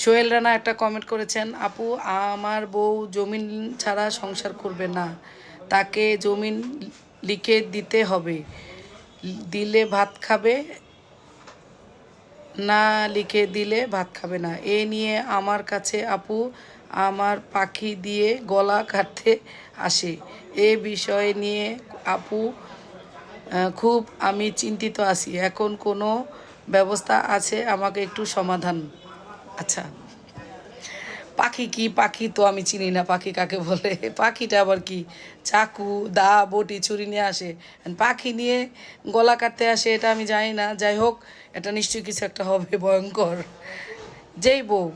সোহেল রানা একটা কমেন্ট করেছেন, আপু আমার বউ জমিন ছাড়া সংসার করবে না, তাকে জমিন লিখে দিতে হবে, দিলে ভাত খাবে, না লিখে দিলে ভাত খাবে না। এ নিয়ে আমার কাছে আপু আমার পাখি দিয়ে গলা কাটতে আসে। এ বিষয় নিয়ে আপু খুব আমি চিন্তিত আছি, এখন কোনো ব্যবস্থা আছে আমাকে একটু সমাধান। আচ্ছা, পাখি কি? পাখি তো আমি চিনি না, পাখি কাকে বলে? পাখিটা আবার কি? চাকু, দা, বটি, ছুরি নিয়ে আসে, পাখি নিয়ে গলা কাটতে আসে, এটা আমি জানি না। যাই হোক, এটা নিশ্চয়ই কিছু একটা হবে ভয়ঙ্কর। যেই বউ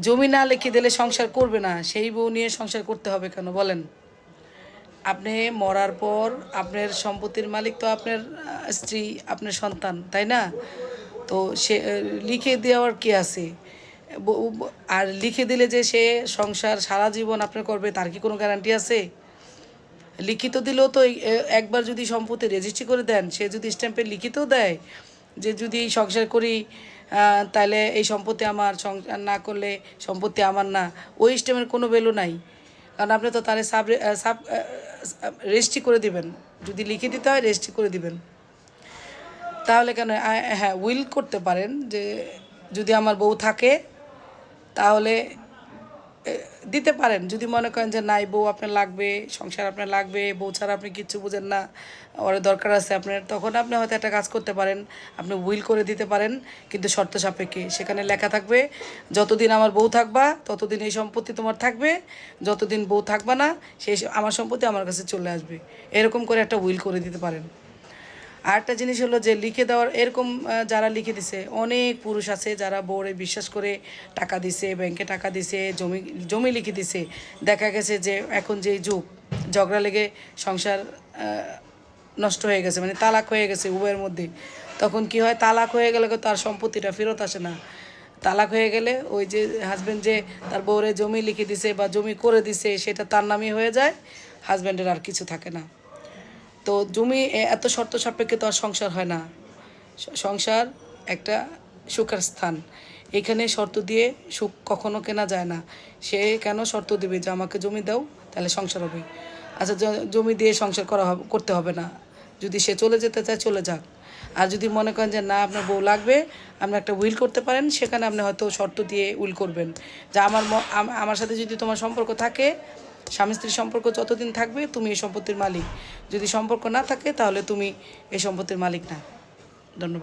জমি না লিখে দিলে সংসার করবে না, সেই বউ নিয়ে সংসার করতে হবে কেন বলেন? আপনি মরার পর আপনার সম্পত্তির মালিক তো আপনার স্ত্রী, আপনার সন্তান, তাই না? তো সে লিখে দেওয়ার কি আছে? আর লিখে দিলে যে সে সংসার সারা জীবন আপনার করবে, তার কি কোনো গ্যারান্টি আছে? লিখিত দিলেও তো একবার যদি সম্পত্তি রেজিস্ট্রি করে দেন, সে যদি স্ট্যাম্পে লিখিতও দেয় যে যদি সংসার করি তাহলে এই সম্পত্তি আমার, সংসার না করলে সম্পত্তি আমার না, ওই স্ট্যাম্পের কোনো ভ্যালু নাই। কারণ আপনি তো তারে সাব রেজিস্ট্রি করে দিবেন, যদি লিখে দিতে হয় রেজিস্ট্রি করে দিবেন। তাহলে কেন? হ্যাঁ, উইল করতে পারেন যে যদি আমার বউ থাকে তাহলে দিতে পারেন। যদি মনে করেন যে নাই, বউ আপনার লাগবে, সংসার আপনার লাগবে, বউ ছাড়া আপনি কিচ্ছু বুঝেন না, ওর দরকার আছে আপনার, তখন আপনি হয়তো একটা কাজ করতে পারেন, আপনি উইল করে দিতে পারেন, কিন্তু শর্ত সাপেক্ষে। সেখানে লেখা থাকবে, যতদিন আমার বউ থাকবা ততদিন এই সম্পত্তি তোমার থাকবে, যতদিন বউ থাকবা না সেই আমার সম্পত্তি আমার কাছে চলে আসবে, এরকম করে একটা উইল করে দিতে পারেন। আর একটা জিনিস হলো যে লিখে দেওয়ার, এরকম যারা লিখে দিছে, অনেক পুরুষ আছে যারা বউরে বিশ্বাস করে টাকা দিছে, ব্যাংকে টাকা দিছে, জমি জমি লিখে দিছে। দেখা গেছে যে এখন যেই যুগ, ঝগড়া লেগে সংসার নষ্ট হয়ে গেছে, মানে তালাক হয়ে গেছে উভয়ের মধ্যে, তখন কি হয়? তালাক হয়ে গেলে তার সম্পত্তিটা ফেরত আসে না। তালাক হয়ে গেলে ওই যে হাজব্যান্ড যে তার বউরে জমি লিখে দিছে বা জমি করে দিছে, সেটা তার নামই হয়ে যায়, হাজব্যান্ডের আর কিছু থাকে না। তো জমি এত শর্ত সাপেক্ষে তো আর সংসার হয় না। সংসার একটা সুখের স্থান, এখানে শর্ত দিয়ে সুখ কখনো কেনা যায় না। সে কেন শর্ত দেবে যে আমাকে জমি দাও তাহলে সংসার হবে? আচ্ছা, জমি দিয়ে সংসার করতে হবে না, যদি সে চলে যেতে চায় চলে যাক। আর যদি মনে করেন যে না আপনার বউ লাগবে, আপনি একটা উইল করতে পারেন, সেখানে আপনি হয়তো শর্ত দিয়ে উইল করবেন যে আমার সাথে যদি তোমার সম্পর্ক থাকে, স্বামী স্ত্রীর সম্পর্ক যতদিন থাকবে তুমি এই সম্পত্তির মালিক, যদি সম্পর্ক না থাকে তাহলে তুমি এই সম্পত্তির মালিক না। ধন্যবাদ।